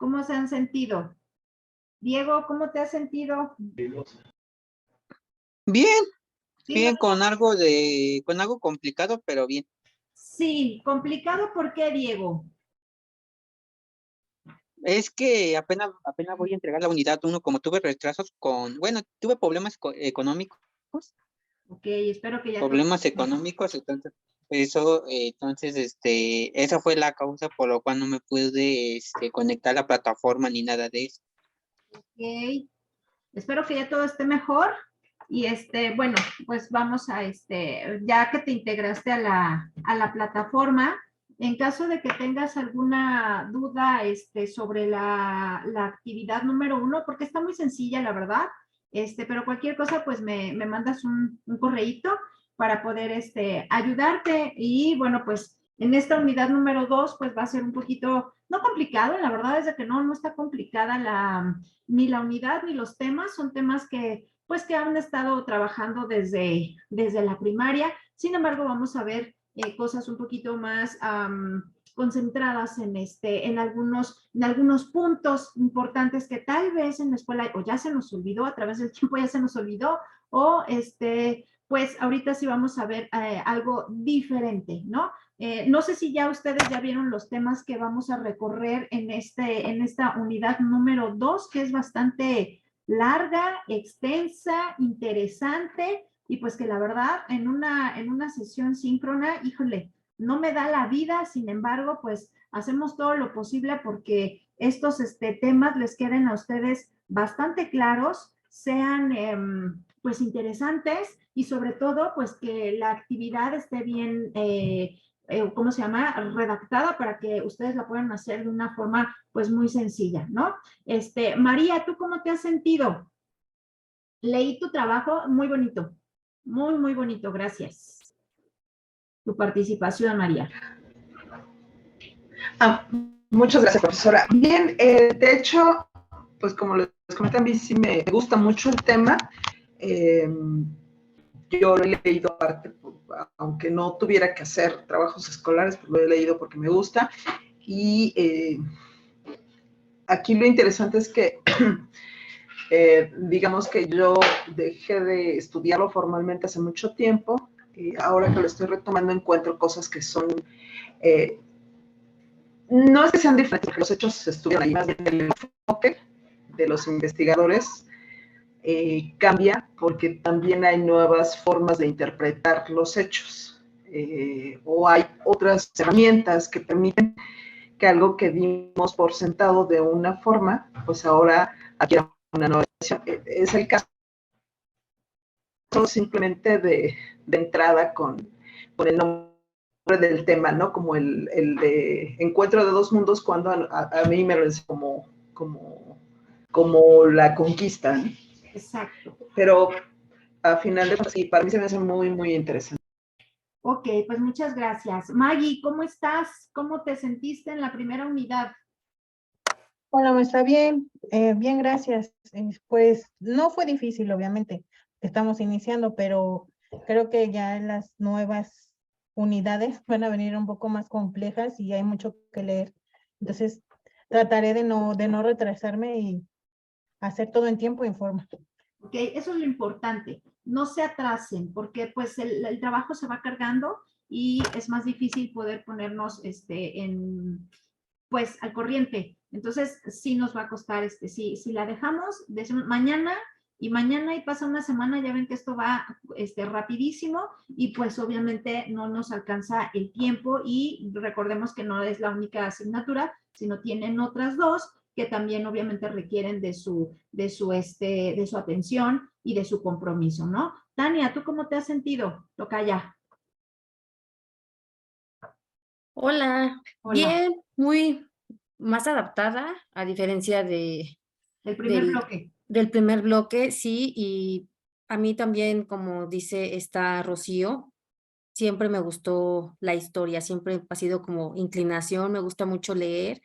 ¿Cómo se han sentido? Diego, ¿cómo te has sentido? Bien, ¿Sí? bien, con algo complicado, pero bien. Sí, complicado, ¿por qué, Diego? Es que apenas voy a entregar la unidad uno, como tuve retrasos tuve económicos, Ok, espero que ya todo... entonces, esa fue la causa por la cual no me pude, conectar a la plataforma ni nada de eso. Ok, espero que ya todo esté mejor. Y bueno, pues vamos a ya que te integraste a la plataforma, en caso de que tengas alguna duda sobre la actividad número 1, porque está muy sencilla, la verdad, pero cualquier cosa, pues me mandas un correíto para poder ayudarte. Y bueno, pues en esta unidad número 2, pues va a ser un poquito, no complicado, la verdad es de que no está complicada ni la unidad ni los temas, son temas que pues que han estado trabajando desde la primaria. Sin embargo, vamos a ver cosas un poquito más concentradas en algunos puntos importantes que tal vez en la escuela o ya se nos olvidó, a través del tiempo ya se nos olvidó, o pues ahorita sí vamos a ver algo diferente, ¿no? No sé si ya ustedes ya vieron los temas que vamos a recorrer en esta unidad número 2, que es bastante larga, extensa, interesante, y pues que la verdad en una sesión síncrona, híjole, no me da la vida. Sin embargo, pues hacemos todo lo posible porque estos temas les queden a ustedes bastante claros, sean pues interesantes, y sobre todo pues que la actividad esté bien ¿cómo se llama? Redactada para que ustedes la puedan hacer de una forma pues muy sencilla, ¿no? María, ¿tú cómo te has sentido? Leí tu trabajo, muy bonito, muy, muy bonito, gracias. Tu participación, María. Muchas gracias, profesora. Bien, de hecho, pues como les comenté, a mí sí me gusta mucho el tema. Yo lo he leído aparte, aunque no tuviera que hacer trabajos escolares, pues lo he leído porque me gusta. Y aquí lo interesante es que, digamos que yo dejé de estudiarlo formalmente hace mucho tiempo, y ahora que lo estoy retomando encuentro cosas que son... no es que sean diferentes, porque los hechos se estudian ahí, más bien el enfoque de los investigadores cambia porque también hay nuevas formas de interpretar los hechos o hay otras herramientas que permiten que algo que dimos por sentado de una forma, pues ahora adquiera una nueva versión. Es el caso simplemente de entrada con el nombre del tema, ¿no? Como el de Encuentro de dos mundos, cuando a mí me lo es como la conquista, ¿no? Exacto. Pero a final de cuentas, sí, para mí se me hace muy, muy interesante. Ok, pues muchas gracias. Maggie, ¿cómo estás? ¿Cómo te sentiste en la primera unidad? Hola, está bien, bien, gracias. Pues no fue difícil, obviamente, estamos iniciando, pero creo que ya las nuevas unidades van a venir un poco más complejas y hay mucho que leer. Entonces, trataré de no retrasarme y hacer todo en tiempo y en forma. Ok, eso es lo importante. No se atrasen porque pues el trabajo se va cargando y es más difícil poder ponernos pues al corriente. Entonces, sí nos va a costar, si la dejamos, decimos mañana y pasa una semana, ya ven que esto va rapidísimo, y pues obviamente no nos alcanza el tiempo. Y recordemos que no es la única asignatura, sino tienen otras dos que también obviamente requieren de su atención y de su compromiso, ¿no? Tania, ¿tú cómo te has sentido? Toca ya. Hola, Hola. bien, muy más adaptada a diferencia El primer del, bloque. del primer bloque, sí, y a mí también, como dice esta Rocío, siempre me gustó la historia, siempre ha sido como inclinación, me gusta mucho leer,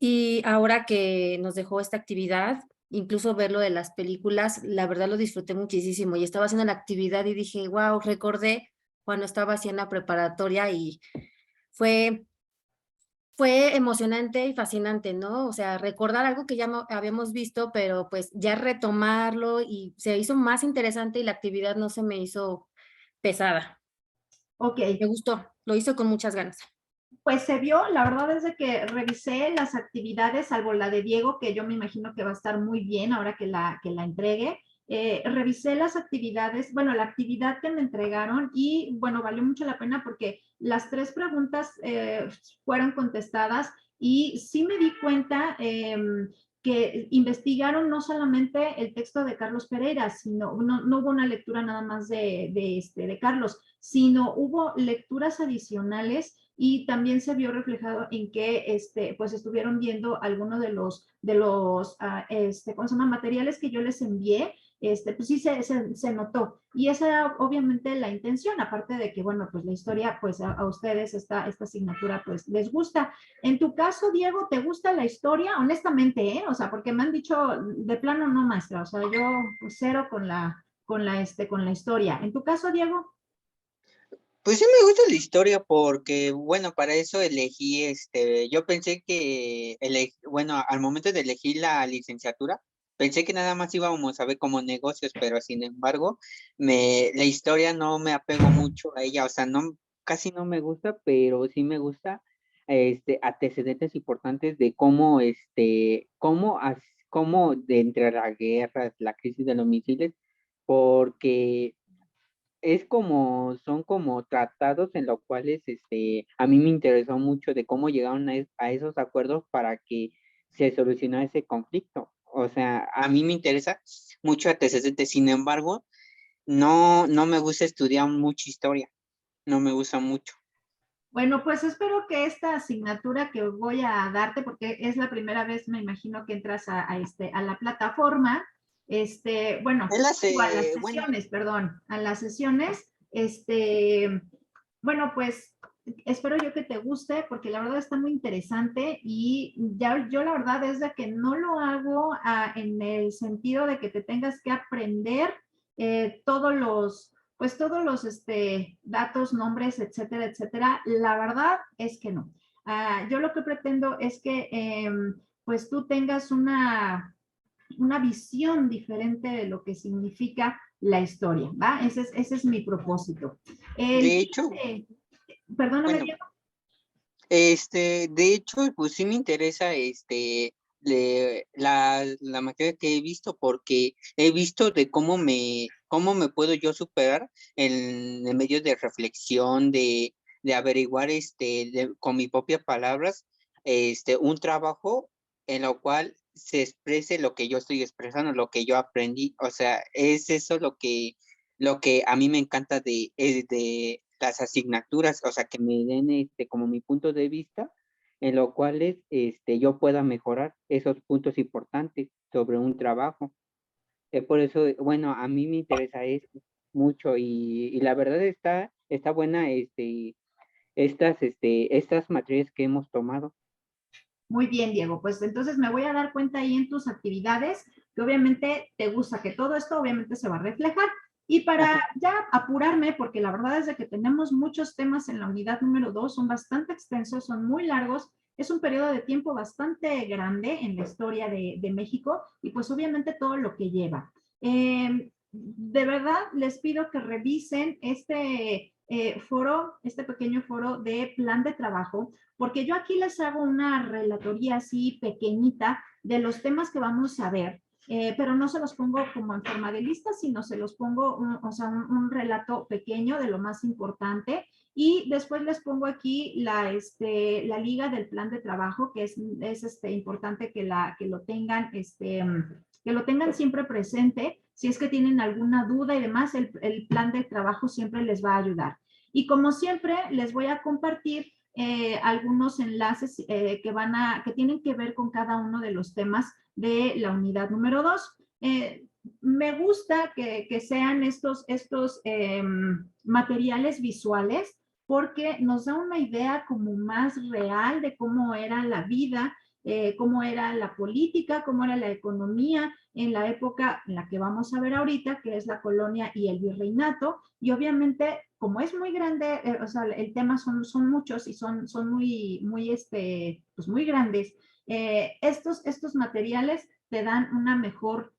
y ahora que nos dejó esta actividad, incluso ver lo de las películas, la verdad lo disfruté muchísimo y estaba haciendo la actividad y dije, wow, recordé cuando estaba haciendo la preparatoria y fue fue emocionante y fascinante, ¿no? O sea, recordar algo que ya habíamos visto, pero pues ya retomarlo y se hizo más interesante y la actividad no se me hizo pesada. Ok, Me gustó, lo hizo con muchas ganas. pues se vio, la verdad es de que revisé las actividades, salvo la de Diego, que yo me imagino que va a estar muy bien ahora que la entregue. Revisé las actividades, bueno, la actividad que me entregaron y bueno, valió mucho la pena porque las 3 preguntas fueron contestadas y sí me di cuenta que investigaron no solamente el texto de Carlos Pereira, sino no hubo una lectura nada más de Carlos, sino hubo lecturas adicionales y también se vio reflejado en que pues estuvieron viendo algunos de los ¿cómo se llama? Materiales que yo les envié, pues sí se notó. Y esa era obviamente la intención, aparte de que, bueno, pues la historia, pues a ustedes esta asignatura, pues les gusta. En tu caso, Diego, ¿te gusta la historia? Honestamente, ¿eh? O sea, porque me han dicho de plano no, maestra, o sea, yo pues, cero con la historia. En tu caso, Diego. Pues sí me gusta la historia porque, bueno, para eso elegí, yo pensé que, bueno, al momento de elegir la licenciatura, pensé que nada más íbamos a ver como negocios, pero sin embargo, la historia no me apego mucho a ella, o sea, no, casi no me gusta, pero sí me gusta, antecedentes importantes de cómo, cómo de entre las guerras, la crisis de los misiles, porque es como, son como tratados en los cuales a mí me interesó mucho de cómo llegaron a esos acuerdos para que se solucionara ese conflicto. O sea, a mí me interesa mucho antecedentes, sin embargo, no me gusta estudiar mucha historia, no me gusta mucho. Bueno, pues espero que esta asignatura que voy a darte, porque es la primera vez, me imagino que entras a la plataforma, bueno, Él o a las hace, bueno, sesiones, perdón, a las sesiones, bueno, pues espero yo que te guste, porque la verdad está muy interesante y ya yo la verdad es de que no lo hago en el sentido de que te tengas que aprender todos los datos, nombres, etcétera, etcétera. La verdad es que no. Yo lo que pretendo es que pues tú tengas una visión diferente de lo que significa la historia, ¿va? Ese es mi propósito. de hecho, Perdóname, bueno, Diego. de hecho, pues sí me interesa la materia que he visto, porque he visto de cómo me puedo yo superar en medio de reflexión, de averiguar con mis propias palabras, un trabajo en lo cual se exprese lo que yo estoy expresando, lo que yo aprendí. O sea, es eso lo que a mí me encanta de las asignaturas, o sea, que me den como mi punto de vista, en lo cual yo pueda mejorar esos puntos importantes sobre un trabajo. Por eso, bueno, a mí me interesa esto mucho y la verdad está buena estas materias que hemos tomado. Muy bien, Diego. Pues entonces me voy a dar cuenta ahí en tus actividades que obviamente te gusta, que todo esto obviamente se va a reflejar. Y para ya apurarme, porque la verdad es de que tenemos muchos temas en la unidad número 2, son bastante extensos, son muy largos, es un periodo de tiempo bastante grande en la historia de México y pues obviamente todo lo que lleva. De verdad les pido que revisen este pequeño foro de plan de trabajo, porque yo aquí les hago una relatoría así pequeñita de los temas que vamos a ver, pero no se los pongo como en forma de lista, sino se los pongo, un relato pequeño de lo más importante y después les pongo aquí la liga del plan de trabajo, que es importante que lo tengan, que lo tengan siempre presente. Si es que tienen alguna duda y demás, el plan de trabajo siempre les va a ayudar. Y como siempre, les voy a compartir algunos enlaces que tienen que ver con cada uno de los temas de la unidad número 2. Me gusta que sean estos materiales visuales porque nos da una idea como más real de cómo era la vida, cómo era la política, cómo era la economía en la época en la que vamos a ver ahorita, que es la colonia y el virreinato, y obviamente como es muy grande, o sea, el tema son muchos y son pues muy grandes, estos materiales te dan una mejor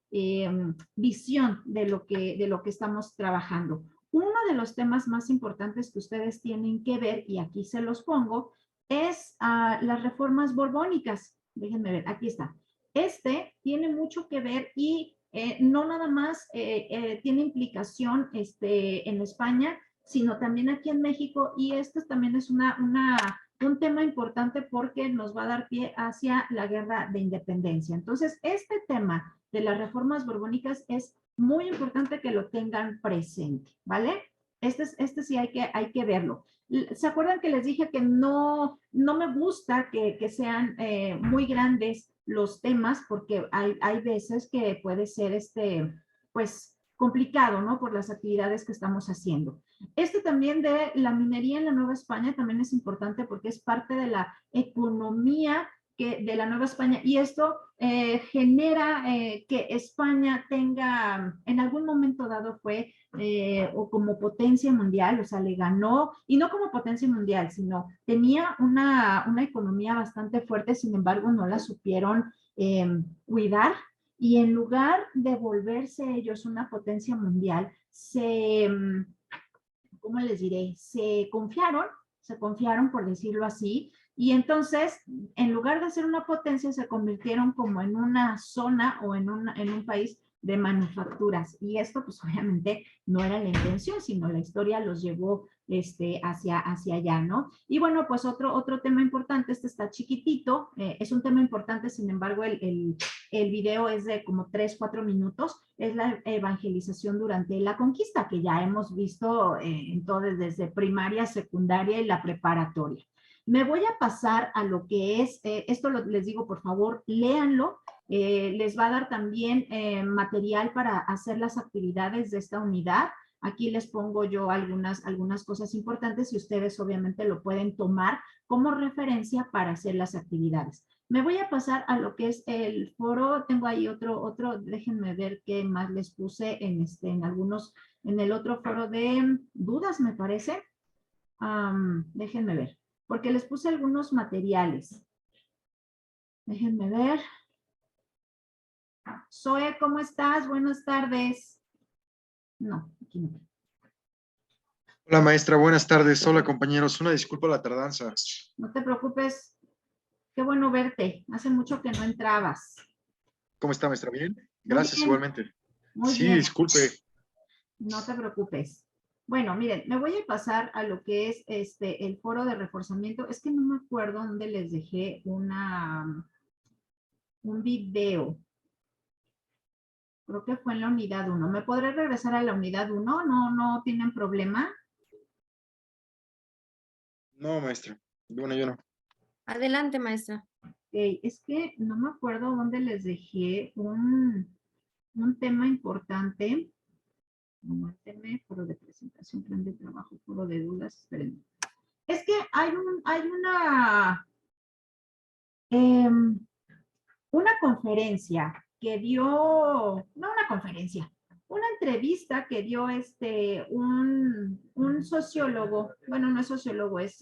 visión de lo que estamos trabajando. Uno de los temas más importantes que ustedes tienen que ver, y aquí se los pongo, es las reformas borbónicas. Déjenme ver, aquí está. Este tiene mucho que ver y no nada más tiene implicación en España, sino también aquí en México, y esto también es un tema importante porque nos va a dar pie hacia la guerra de independencia. Entonces, este tema de las reformas borbónicas es muy importante que lo tengan presente, ¿vale? Este sí hay que verlo. ¿Se acuerdan que les dije que no me gusta que sean muy grandes los temas porque hay veces que puede ser pues complicado, ¿no? Por las actividades que estamos haciendo. También de la minería en la Nueva España también es importante porque es parte de la economía de la Nueva España, y esto genera que España tenga, en algún momento dado fue o como potencia mundial, o sea, le ganó, y no como potencia mundial, sino tenía una economía bastante fuerte, sin embargo, no la supieron cuidar, y en lugar de volverse ellos una potencia mundial, ¿cómo les diré? Se confiaron por decirlo así, y entonces, en lugar de ser una potencia, se convirtieron como en una zona o en un país de manufacturas, y esto pues obviamente no era la intención, sino la historia los llevó hacia allá, ¿no? Y bueno, pues otro tema importante, está chiquitito, es un tema importante, sin embargo, el video es de como 3-4 minutos, es la evangelización durante la conquista, que ya hemos visto entonces desde primaria, secundaria y la preparatoria. Me voy a pasar a lo que es, les digo, por favor, léanlo, les va a dar también material para hacer las actividades de esta unidad. Aquí les pongo yo algunas cosas importantes y ustedes obviamente lo pueden tomar como referencia para hacer las actividades. Me voy a pasar a lo que es el foro. Tengo ahí otro, déjenme ver qué más les puse en el otro foro de dudas, me parece. Déjenme ver, porque les puse algunos materiales. Déjenme ver. Zoe, ¿cómo estás? Buenas tardes. No, aquí no. Hola maestra, buenas tardes. Hola compañeros, una disculpa la tardanza. No te preocupes. Qué bueno verte. Hace mucho que no entrabas. ¿Cómo está maestra? ¿Bien? Gracias bien. Igualmente. Muy Sí, bien. disculpe. No te preocupes. Bueno, miren, me voy a pasar a lo que es el foro de reforzamiento. Es que no me acuerdo dónde les dejé un video. Creo que fue en la unidad 1. ¿Me podré regresar a la unidad 1? ¿No tienen problema? No, maestra. Bueno, yo no. Adelante, maestra. Okay. Es que no me acuerdo dónde les dejé un tema importante. Aguántenme, foro de presentación, plan de trabajo, foro de dudas. Espérenme. Es que hay una conferencia que dio, no una conferencia, una entrevista que dio un sociólogo, bueno, no es sociólogo, es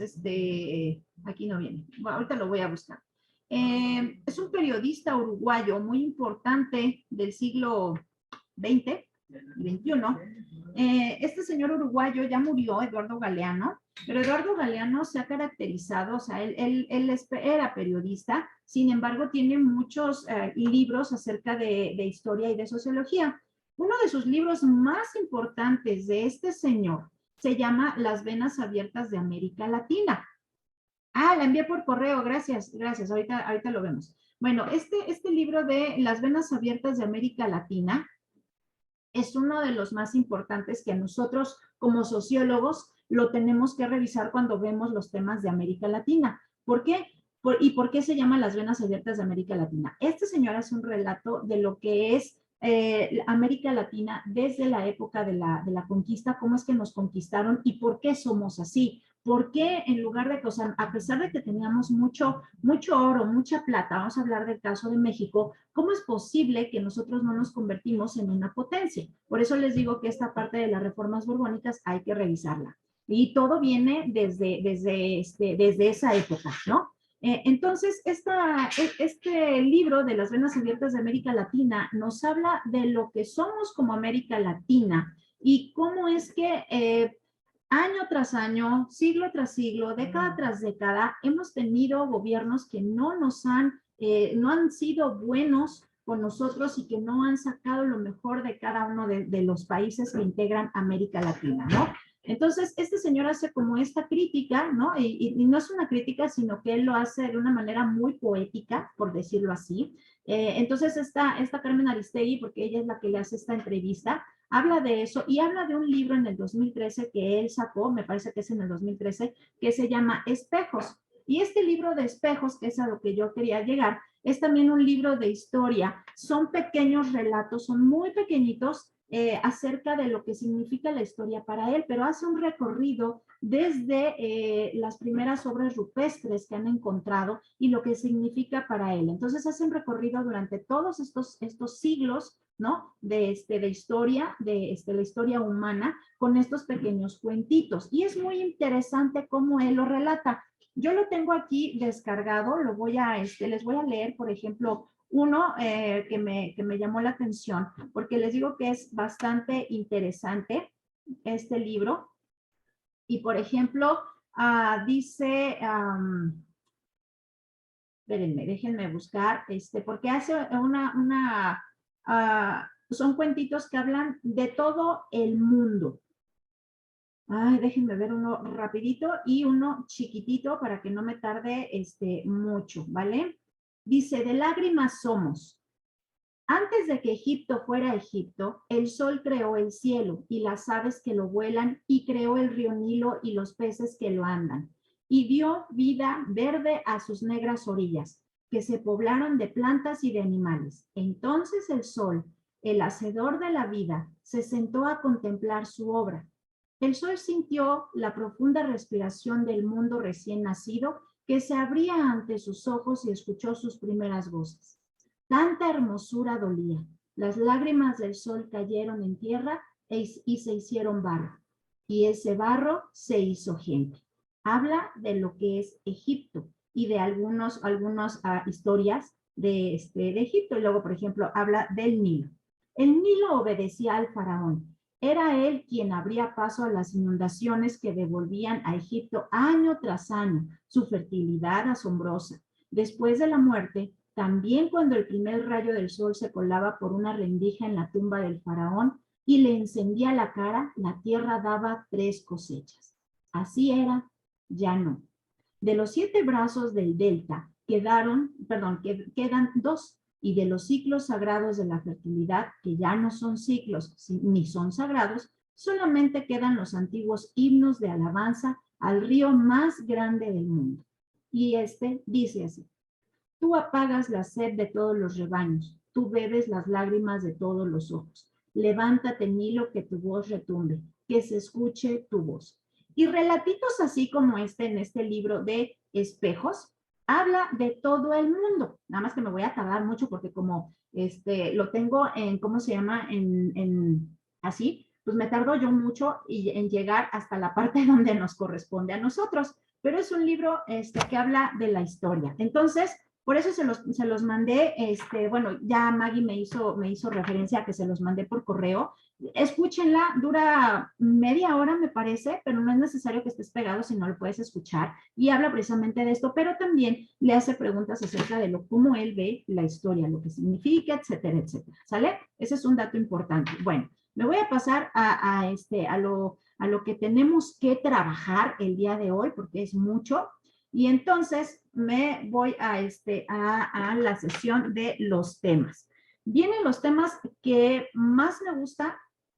aquí no viene, bueno, ahorita lo voy a buscar. Es un periodista uruguayo muy importante del siglo XX, 21. Este señor uruguayo ya murió, Eduardo Galeano, pero Eduardo Galeano se ha caracterizado, o sea, él era periodista, sin embargo, tiene muchos libros acerca de historia y de sociología. Uno de sus libros más importantes de este señor se llama Las venas abiertas de América Latina. La envié por correo, gracias, ahorita lo vemos. Bueno, este libro de Las venas abiertas de América Latina es uno de los más importantes que nosotros como sociólogos lo tenemos que revisar cuando vemos los temas de América Latina. ¿Por qué? ¿Y por qué se llama Las venas abiertas de América Latina? Este señor hace un relato de lo que es América Latina desde la época de la conquista, cómo es que nos conquistaron y por qué somos así. ¿Por qué en lugar de, o sea, a pesar de que teníamos mucho oro, mucha plata, vamos a hablar del caso de México, ¿cómo es posible que nosotros no nos convertimos en una potencia? Por eso les digo que esta parte de las reformas borbónicas hay que revisarla. Y todo viene desde esa época, ¿no? Entonces, este libro de las venas abiertas de América Latina nos habla de lo que somos como América Latina y cómo es que año tras año, siglo tras siglo, década tras década, hemos tenido gobiernos que no han sido buenos con nosotros y que no han sacado lo mejor de cada uno de los países que integran América Latina, ¿no? Entonces, este señor hace como esta crítica, ¿no? Y no es una crítica, sino que él lo hace de una manera muy poética, por decirlo así. Entonces, esta Carmen Aristegui, porque ella es la que le hace esta entrevista, habla de eso y habla de un libro en el 2013 que él sacó, me parece que es en el 2013, que se llama Espejos. Y este libro de espejos, que es a lo que yo quería llegar, es también un libro de historia. Son pequeños relatos, son muy pequeñitos, acerca de lo que significa la historia para él, pero hace un recorrido desde las primeras obras rupestres que han encontrado y lo que significa para él. Entonces hace un recorrido durante todos estos siglos, ¿no? De historia, de la historia humana, con estos pequeños cuentitos. Y es muy interesante cómo él lo relata. Yo lo tengo aquí descargado, les voy a leer, por ejemplo, uno que me llamó la atención, porque les digo que es bastante interesante este libro. Y, por ejemplo, dice, espérenme, déjenme buscar, porque hace son cuentitos que hablan de todo el mundo. Ay, déjenme ver uno rapidito y uno chiquitito para que no me tarde mucho, ¿vale? Dice, de lágrimas somos. Antes de que Egipto fuera Egipto, el sol creó el cielo y las aves que lo vuelan y creó el río Nilo y los peces que lo andan. Y dio vida verde a sus negras orillas, que se poblaron de plantas y de animales. Entonces el sol, el hacedor de la vida, se sentó a contemplar su obra. El sol sintió la profunda respiración del mundo recién nacido que se abría ante sus ojos y escuchó sus primeras voces. Tanta hermosura dolía. Las lágrimas del sol cayeron en tierra y se hicieron barro. Y ese barro se hizo gente. Habla de lo que es Egipto y de algunas historias de Egipto. Y luego, por ejemplo, habla del Nilo. El Nilo obedecía al faraón. Era él quien abría paso a las inundaciones que devolvían a Egipto año tras año su fertilidad asombrosa. Después de la muerte, también cuando el primer rayo del sol se colaba por una rendija en la tumba del faraón y le encendía la cara, la tierra daba 3 cosechas. Así era, ya no. De los 7 brazos del delta quedan 2, y de los ciclos sagrados de la fertilidad, que ya no son ciclos ni son sagrados, solamente quedan los antiguos himnos de alabanza al río más grande del mundo. Y dice así: tú apagas la sed de todos los rebaños, tú bebes las lágrimas de todos los ojos. Levántate, Nilo, que tu voz retumbe, que se escuche tu voz. Y relatitos así como en este libro de Espejos, habla de todo el mundo. Nada más que me voy a tardar mucho porque como lo tengo en, ¿cómo se llama? Así, pues me tardo yo mucho en llegar hasta la parte donde nos corresponde a nosotros. Pero es un libro que habla de la historia. Entonces, por eso se los mandé, bueno, ya Maggie me hizo referencia a que se los mandé por correo. Escúchenla, dura media hora me parece, pero no es necesario que estés pegado si no lo puedes escuchar. Y habla precisamente de esto, pero también le hace preguntas acerca de cómo él ve la historia, lo que significa, etcétera, etcétera. ¿Sale? Ese es un dato importante. Bueno, me voy a pasar a lo que tenemos que trabajar el día de hoy, porque es mucho. Y entonces me voy a la sesión de los temas. Vienen los temas que más me gustan,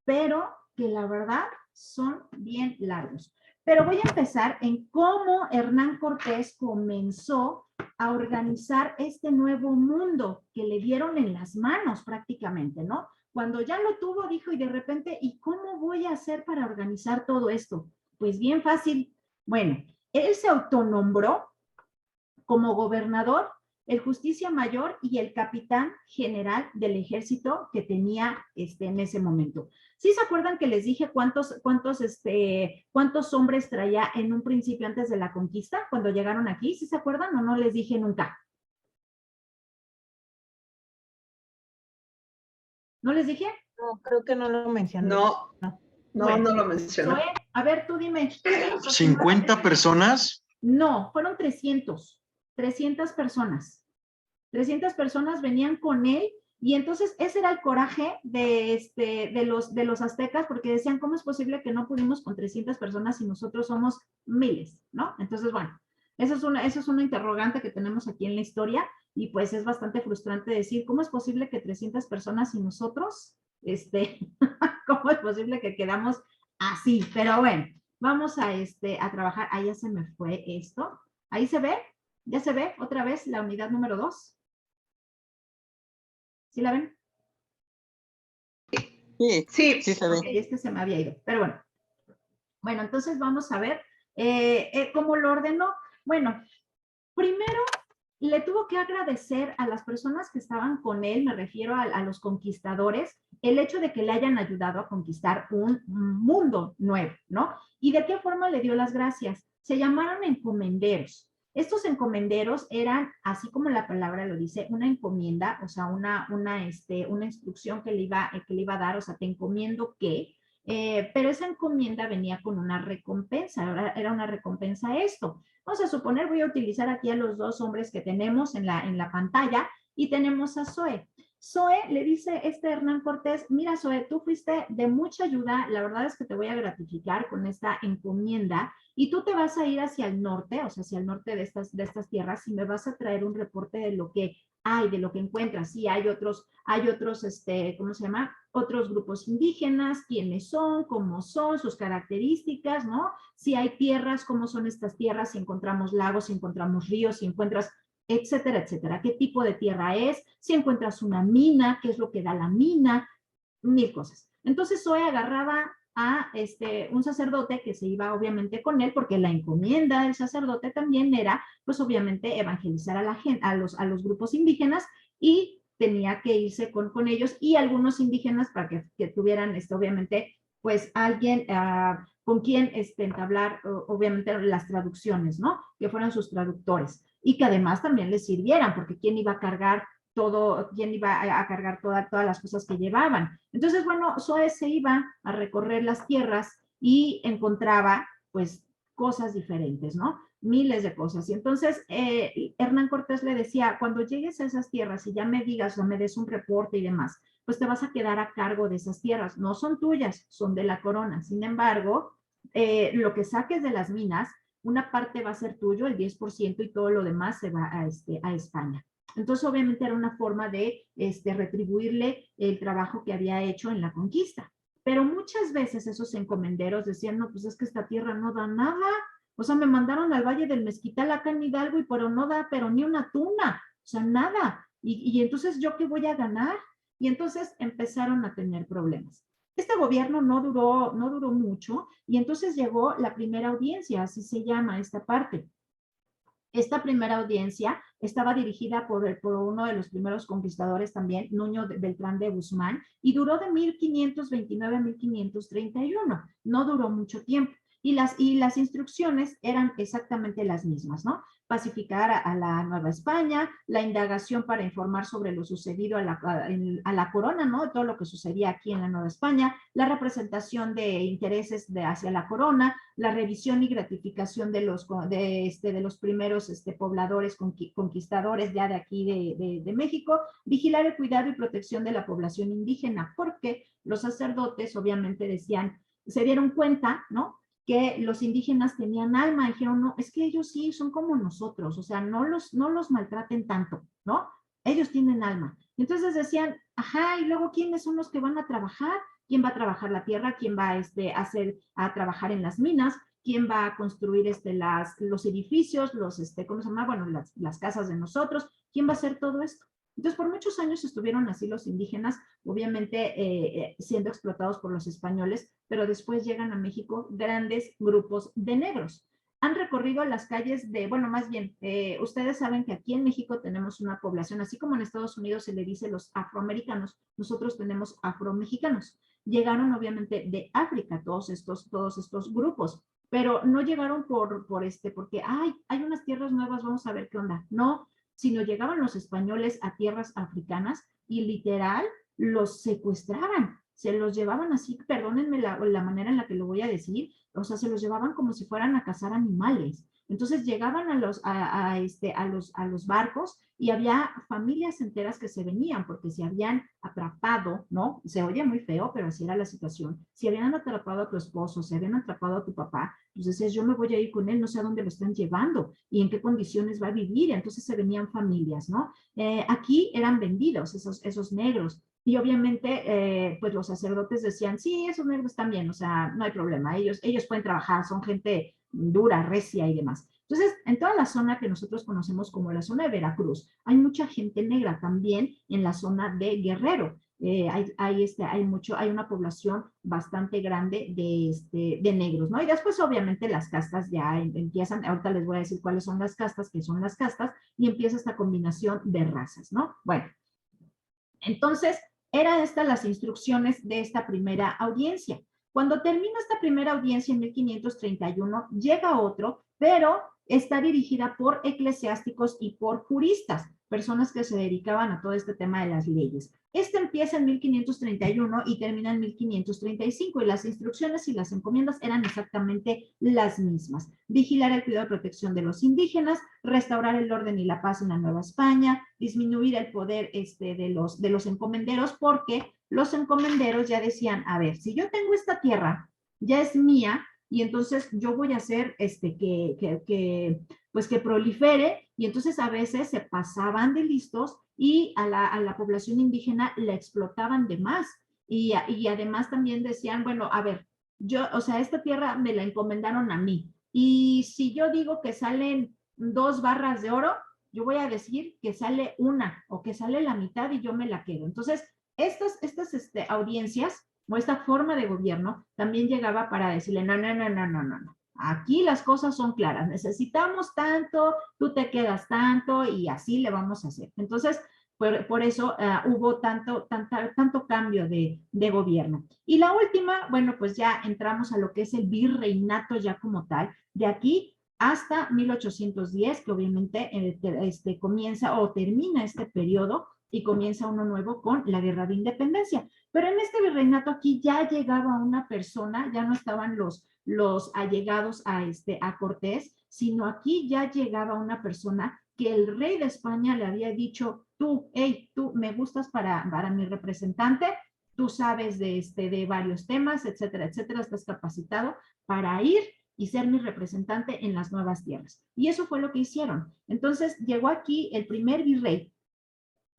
pero que la verdad son bien largos. Pero voy a empezar en cómo Hernán Cortés comenzó a organizar este nuevo mundo que le dieron en las manos prácticamente, ¿no? Cuando ya lo tuvo, dijo, y de repente, ¿y cómo voy a hacer para organizar todo esto? Pues bien fácil. Bueno, él se autonombró como gobernador el justicia mayor y el capitán general del ejército que tenía en ese momento. ¿Sí se acuerdan que les dije cuántos hombres traía en un principio antes de la conquista, cuando llegaron aquí? ¿Sí se acuerdan o no les dije nunca? ¿No les dije? No, creo que no lo mencioné. No, Bueno, no lo mencionó. Zoe, a ver, tú dime. 50 personas. No, fueron 300 personas. 300 personas venían con él y entonces ese era el coraje de los aztecas, porque decían, ¿cómo es posible que no pudimos con 300 personas si nosotros somos miles? ¿No? Entonces, bueno, eso es una interrogante que tenemos aquí en la historia y pues es bastante frustrante decir, ¿cómo es posible que 300 personas y nosotros, cómo es posible que quedamos así? Pero bueno, vamos a trabajar. Ahí ya se me fue esto. Ahí se ve, ya se ve otra vez la unidad número 2. ¿Sí la ven? Sí, se ve. Ok, se me había ido, pero bueno. Bueno, entonces vamos a ver cómo lo ordenó. Bueno, primero le tuvo que agradecer a las personas que estaban con él, me refiero a los conquistadores, el hecho de que le hayan ayudado a conquistar un mundo nuevo, ¿no? ¿Y de qué forma le dio las gracias? Se llamaron encomenderos. Estos encomenderos eran, así como la palabra lo dice, una encomienda, o sea, una instrucción que le iba a dar, o sea, te encomiendo que, pero esa encomienda venía con una recompensa, era una recompensa a esto. Vamos a suponer, voy a utilizar aquí a los dos hombres que tenemos en la pantalla y tenemos a Zoe. Zoe le dice Hernán Cortés, mira Zoe, tú fuiste de mucha ayuda, la verdad es que te voy a gratificar con esta encomienda y tú te vas a ir hacia el norte, o sea, hacia el norte de estas tierras y me vas a traer un reporte de lo que hay, de lo que encuentras. Sí, hay otros, ¿cómo se llama? Otros grupos indígenas, quiénes son, cómo son, sus características, ¿no? Si hay tierras, cómo son estas tierras, si encontramos lagos, si encontramos ríos, si encuentras, etcétera, etcétera. ¿Qué tipo de tierra es? Si encuentras una mina, ¿qué es lo que da la mina? Mil cosas. Entonces Zoe agarraba a un sacerdote que se iba obviamente con él, porque la encomienda del sacerdote también era, pues obviamente, evangelizar a la gente, a los grupos indígenas y tenía que irse con ellos y algunos indígenas para que tuvieran, obviamente, pues alguien con quien entablar, obviamente, las traducciones, ¿no? Que fueran sus traductores y que además también les sirvieran, porque quién iba a cargar todo, quién iba a cargar todas las cosas que llevaban. Entonces, bueno, Zoe se iba a recorrer las tierras y encontraba, pues, cosas diferentes, ¿no? Miles de cosas. Y entonces, Hernán Cortés le decía, cuando llegues a esas tierras y ya me digas o me des un reporte y demás, pues te vas a quedar a cargo de esas tierras. No son tuyas, son de la corona. Sin embargo, lo que saques de las minas, una parte va a ser tuyo, el 10%, y todo lo demás se va a España. Entonces, obviamente, era una forma de retribuirle el trabajo que había hecho en la conquista. Pero muchas veces esos encomenderos decían, no, pues es que esta tierra no da nada. O sea, me mandaron al Valle del Mezquital acá en Hidalgo, pero no da, pero ni una tuna. O sea, nada. Y entonces, ¿yo qué voy a ganar? Y entonces empezaron a tener problemas. Este gobierno no duró mucho y entonces llegó la primera audiencia, así se llama esta parte. Esta primera audiencia estaba dirigida por uno de los primeros conquistadores también, Nuño Beltrán de Guzmán, y duró de 1529 a 1531. No duró mucho tiempo. Y las instrucciones eran exactamente las mismas, ¿no? Pacificar a la Nueva España, la indagación para informar sobre lo sucedido a la corona, ¿no? Todo lo que sucedía aquí en la Nueva España, la representación de intereses hacia la corona, la revisión y gratificación de los primeros pobladores conquistadores ya de aquí de México, vigilar el cuidado y protección de la población indígena, porque los sacerdotes obviamente se dieron cuenta, ¿no?, que los indígenas tenían alma, dijeron, no, es que ellos sí son como nosotros, o sea, no los maltraten tanto, ¿no? Ellos tienen alma. Entonces decían, ajá, y luego, ¿quiénes son los que van a trabajar? ¿Quién va a trabajar la tierra? ¿Quién va a trabajar en las minas? ¿Quién va a construir los edificios, ¿cómo se llama? Bueno, las casas de nosotros. ¿Quién va a hacer todo esto? Entonces, por muchos años estuvieron así los indígenas, obviamente siendo explotados por los españoles, pero después llegan a México grandes grupos de negros. han recorrido las calles de, bueno, más bien, ustedes saben que aquí en México tenemos una población, así como en Estados Unidos se le dice los afroamericanos, nosotros tenemos afromexicanos. Llegaron obviamente de África todos estos grupos, pero no llegaron porque hay unas tierras nuevas, vamos a ver qué onda. No, sino llegaban los españoles a tierras africanas y literal los secuestraban, se los llevaban así, perdónenme la manera en la que lo voy a decir, o sea, se los llevaban como si fueran a cazar animales. Entonces llegaban a los barcos y había familias enteras que se venían porque se habían atrapado, ¿no? Se oye muy feo, pero así era la situación. Si habían atrapado a tu esposo, si habían atrapado a tu papá, pues decías, yo me voy a ir con él, no sé a dónde lo están llevando y en qué condiciones va a vivir. Entonces se venían familias, ¿no? Aquí eran vendidos esos negros. Y obviamente, pues los sacerdotes decían, sí, esos negros también, o sea, no hay problema, ellos pueden trabajar, son gente dura, recia y demás. Entonces, en toda la zona que nosotros conocemos como la zona de Veracruz, hay mucha gente negra también en la zona de Guerrero. Hay una población bastante grande de negros, ¿no? Y después, obviamente, las castas ya empiezan, ahorita les voy a decir cuáles son las castas, qué son las castas, y empieza esta combinación de razas, ¿no? Bueno, entonces, eran estas las instrucciones de esta primera audiencia. Cuando termina esta primera audiencia en 1531, llega otro, pero está dirigida por eclesiásticos y por juristas, personas que se dedicaban a todo este tema de las leyes. Este empieza en 1531 y termina en 1535 y las instrucciones y las encomiendas eran exactamente las mismas. Vigilar el cuidado y protección de los indígenas, restaurar el orden y la paz en la Nueva España, disminuir el poder de los encomenderos, porque los encomenderos ya decían, a ver, si yo tengo esta tierra, ya es mía, y entonces yo voy a hacer pues que prolifere, y entonces a veces se pasaban de listos y a la población indígena la explotaban de más. Y además también decían, bueno, a ver, o sea, esta tierra me la encomendaron a mí. Y si yo digo que salen 2 barras de oro, yo voy a decir que sale una o que sale la mitad y yo me la quedo. Entonces, estas audiencias o esta forma de gobierno también llegaba para decirle, no. Aquí las cosas son claras, necesitamos tanto, tú te quedas tanto y así le vamos a hacer. Entonces, por eso hubo tanto cambio de gobierno. Y la última, bueno, pues ya entramos a lo que es el virreinato ya como tal. De aquí hasta 1810, que obviamente comienza o termina este periodo y comienza uno nuevo con la Guerra de Independencia. Pero en este virreinato aquí ya llegaba una persona, ya no estaban los allegados a Cortés, sino aquí ya llegaba una persona que el rey de España le había dicho, tú me gustas para mi representante, tú sabes de varios temas, etcétera, etcétera, estás capacitado para ir y ser mi representante en las nuevas tierras. Y eso fue lo que hicieron. Entonces llegó aquí el primer virrey,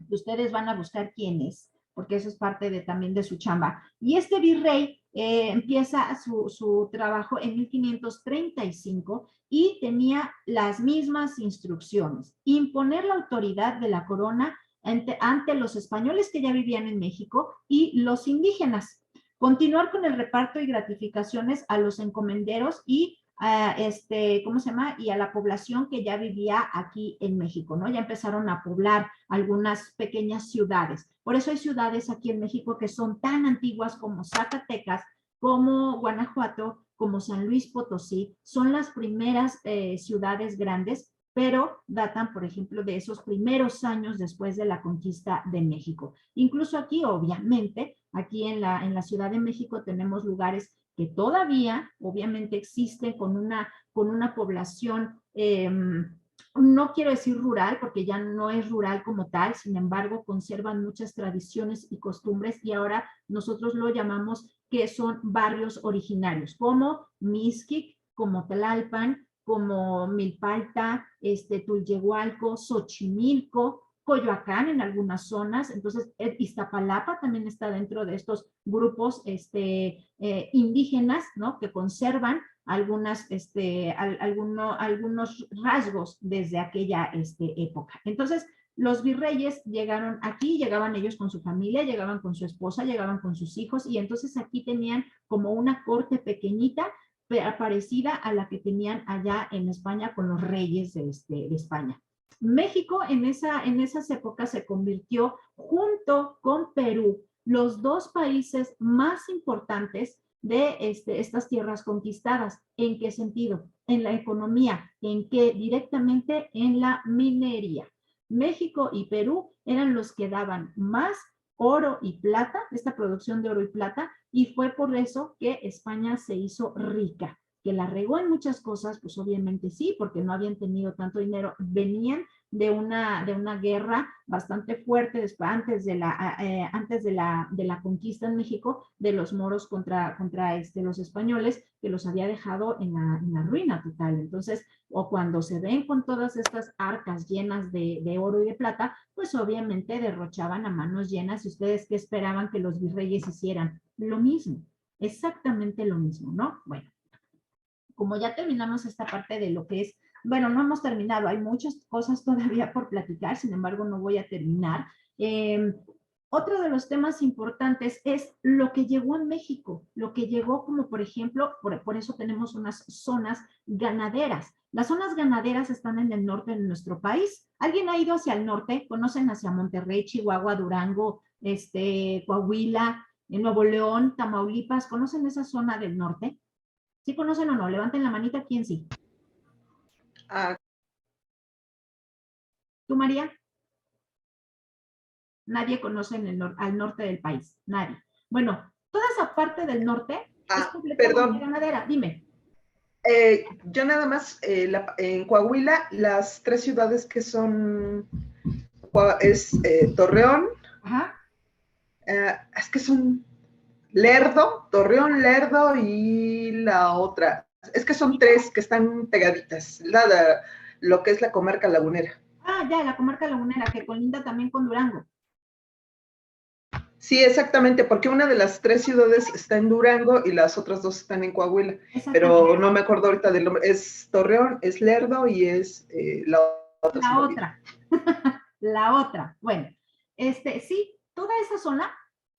que ustedes van a buscar quién es, porque eso es parte también de su chamba. Y este virrey empieza su trabajo en 1535 y tenía las mismas instrucciones: imponer la autoridad de la corona ante los españoles que ya vivían en México y los indígenas, continuar con el reparto y gratificaciones a los encomenderos y ¿cómo se llama? Y a la población que ya vivía aquí en México, ¿no? Ya empezaron a poblar algunas pequeñas ciudades. Por eso hay ciudades aquí en México que son tan antiguas como Zacatecas, como Guanajuato, como San Luis Potosí. Son las primeras ciudades grandes, pero datan, por ejemplo, de esos primeros años después de la conquista de México. Incluso aquí, obviamente, aquí en la Ciudad de México tenemos lugares que todavía, obviamente, existen con una población, no quiero decir rural, porque ya no es rural como tal, sin embargo, conservan muchas tradiciones y costumbres, y ahora nosotros lo llamamos que son barrios originarios, como Mixquic, como Tlalpan, como Milpalta, Tulyehualco, Xochimilco, Coyoacán en algunas zonas. Entonces Iztapalapa también está dentro de estos grupos indígenas, ¿no? Que conservan algunos rasgos desde aquella época. Entonces, los virreyes llegaron aquí, llegaban ellos con su familia, llegaban con su esposa, llegaban con sus hijos, y entonces aquí tenían como una corte pequeñita parecida a la que tenían allá en España con los reyes de España. México en esas épocas se convirtió, junto con Perú, los dos países más importantes de estas tierras conquistadas. ¿En qué sentido? En la economía. ¿En qué? Directamente en la minería. México y Perú eran los que daban más oro y plata, esta producción de oro y plata, y fue por eso que España se hizo rica. Que la regó en muchas cosas, pues obviamente sí, porque no habían tenido tanto dinero, venían de una guerra bastante fuerte después, antes de la conquista en México de los moros contra los españoles, que los había dejado en la ruina total. Entonces, o cuando se ven con todas estas arcas llenas de oro y de plata, pues obviamente derrochaban a manos llenas. ¿Y ustedes qué esperaban que los virreyes hicieran? Lo mismo, exactamente lo mismo, ¿no? Bueno, como ya terminamos esta parte de lo que es, bueno, no hemos terminado, hay muchas cosas todavía por platicar, sin embargo no voy a terminar. Otro de los temas importantes es lo que llegó en México, lo que llegó como por ejemplo, por eso tenemos unas zonas ganaderas. Las zonas ganaderas están en el norte de nuestro país. ¿Alguien ha ido hacia el norte? ¿Conocen hacia Monterrey, Chihuahua, Durango, Coahuila, Nuevo León, Tamaulipas? ¿Conocen esa zona del norte? ¿Sí conocen o no? Levanten la manita, ¿quién sí? Ah, ¿Tú, María? Nadie conoce al norte del país, nadie. Bueno, toda esa parte del norte es completamente perdón. ganadera. Dime. Yo nada más, en Coahuila, las 3 ciudades que son, es Torreón, Ajá. es que son Lerdo, Torreón, Lerdo y la otra. Es que son 3 que están pegaditas, lo que es la comarca lagunera. Ah, ya, la comarca lagunera, que colinda también con Durango. Sí, exactamente, porque una de las 3 ciudades está en Durango y las otras 2 están en Coahuila, pero no me acuerdo ahorita del nombre. Es Torreón, es Lerdo y es la otra. La otra. La otra. Bueno, sí, toda esa zona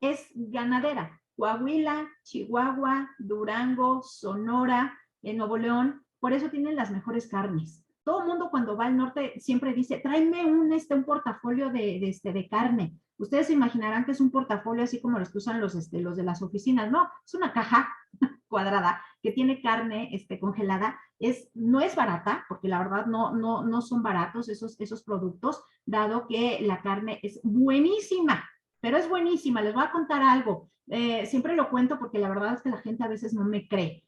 es ganadera. Coahuila, Chihuahua, Durango, Sonora, Nuevo León, por eso tienen las mejores carnes. Todo el mundo cuando va al norte siempre dice, tráeme un portafolio de carne. Ustedes se imaginarán que es un portafolio así como los que usan los de las oficinas. No, es una caja cuadrada que tiene carne congelada. No es barata, porque la verdad no son baratos esos productos, dado que la carne es buenísima, pero es buenísima. Les voy a contar algo. Siempre lo cuento porque la verdad es que la gente a veces no me cree.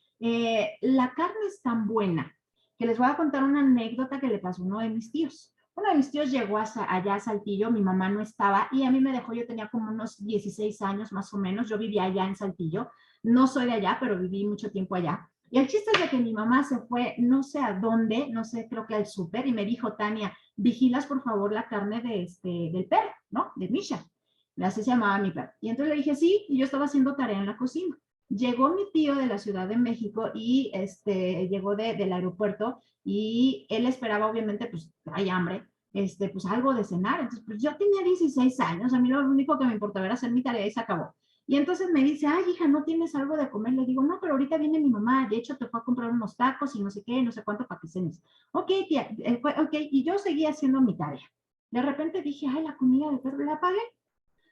La carne es tan buena que les voy a contar una anécdota que le pasó a uno de mis tíos. Uno de mis tíos llegó allá a Saltillo, mi mamá no estaba y a mí me dejó, yo tenía como unos 16 años más o menos, yo vivía allá en Saltillo, no soy de allá, pero viví mucho tiempo allá. Y el chiste es de que mi mamá se fue, no sé a dónde, no sé, creo que al súper, y me dijo, Tania, vigilas por favor la carne del perro, ¿no? De Misha. Así se llamaba mi perro. Y entonces le dije, sí, y yo estaba haciendo tarea en la cocina. Llegó mi tío de la Ciudad de México y llegó del aeropuerto y él esperaba, obviamente, pues hay hambre, pues algo de cenar. Entonces, pues yo tenía 16 años, a mí lo único que me importaba era hacer mi tarea y se acabó. Y entonces me dice, ay, hija, ¿no tienes algo de comer? Le digo, no, pero ahorita viene mi mamá, de hecho te fue a comprar unos tacos y no sé qué, no sé cuánto para que cenes. Ok, tía, ok, y yo seguía haciendo mi tarea. De repente dije, ay, la comida de perro, la apagué.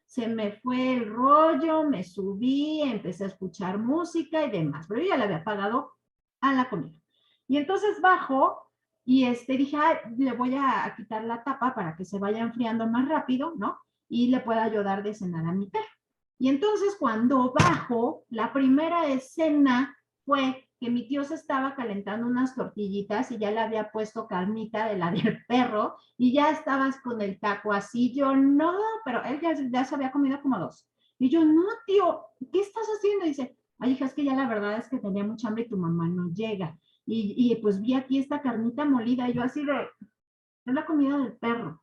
Se me fue el rollo, me subí, empecé a escuchar música y demás, pero yo ya le había pagado a la comida. Y entonces bajo y dije, ay, le voy a quitar la tapa para que se vaya enfriando más rápido, ¿no? Y le pueda ayudar de cenar a mi perro. Y entonces cuando bajo, la primera escena fue que mi tío se estaba calentando unas tortillitas y ya le había puesto carnita de la del perro y ya estabas con el taco así. Yo, no, pero él ya se había comido como 2. Y yo, no, tío, ¿qué estás haciendo? Y dice, ay, hija, es que ya la verdad es que tenía mucha hambre y tu mamá no llega. Y pues vi aquí esta carnita molida y yo así de, es la comida del perro.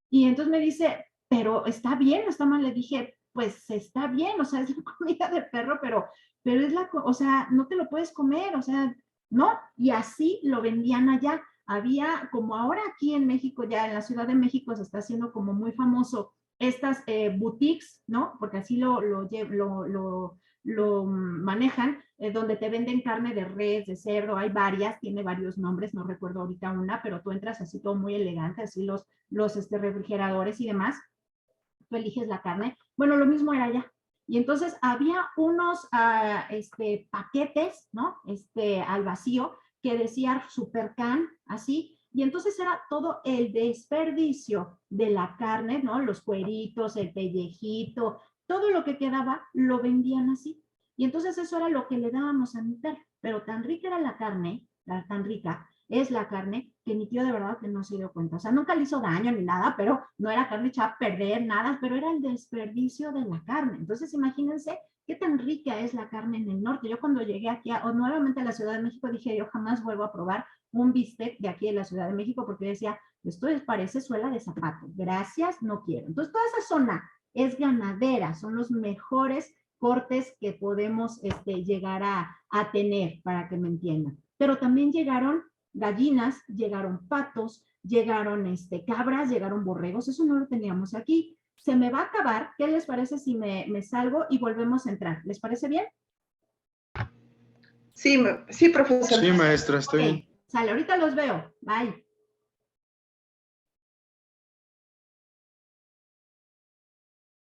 Y entonces me dice, pero está bien, está mal. Le dije, pues está bien, o sea, es la comida del perro, pero es o sea, no te lo puedes comer, o sea, no. Y así lo vendían allá. Había, como ahora aquí en México, ya en la Ciudad de México se está haciendo como muy famoso estas boutiques, ¿no? Porque así lo lo manejan, donde te venden carne de res, de cerdo, hay varias, tiene varios nombres, no recuerdo ahorita una, pero tú entras así todo muy elegante, así los refrigeradores y demás, tú eliges la carne. Bueno, lo mismo era allá. Y entonces había unos paquetes, ¿no? Al vacío, que decía Supercan, así, y entonces era todo el desperdicio de la carne, ¿no? Los cueritos, el pellejito, todo lo que quedaba, lo vendían así. Y entonces eso era lo que le dábamos a mi perro. Pero tan rica era la carne, tan rica es la carne, que mi tío de verdad que no se dio cuenta. O sea, nunca le hizo daño ni nada, pero no era carne echada a perder, nada, pero era el desperdicio de la carne. Entonces, imagínense qué tan rica es la carne en el norte. Yo cuando llegué aquí, nuevamente a la Ciudad de México, dije, yo jamás vuelvo a probar un bistec de aquí de la Ciudad de México, porque decía, esto parece suela de zapato, gracias, no quiero. Entonces, toda esa zona es ganadera, son los mejores cortes que podemos llegar a tener, para que me entiendan. Pero también llegaron gallinas, llegaron patos, llegaron cabras, llegaron borregos, eso no lo teníamos aquí. Se me va a acabar, ¿qué les parece si me salgo y volvemos a entrar? ¿Les parece bien? Sí, sí, profesor. Sí, maestra, estoy bien. Sale, ahorita los veo. Bye.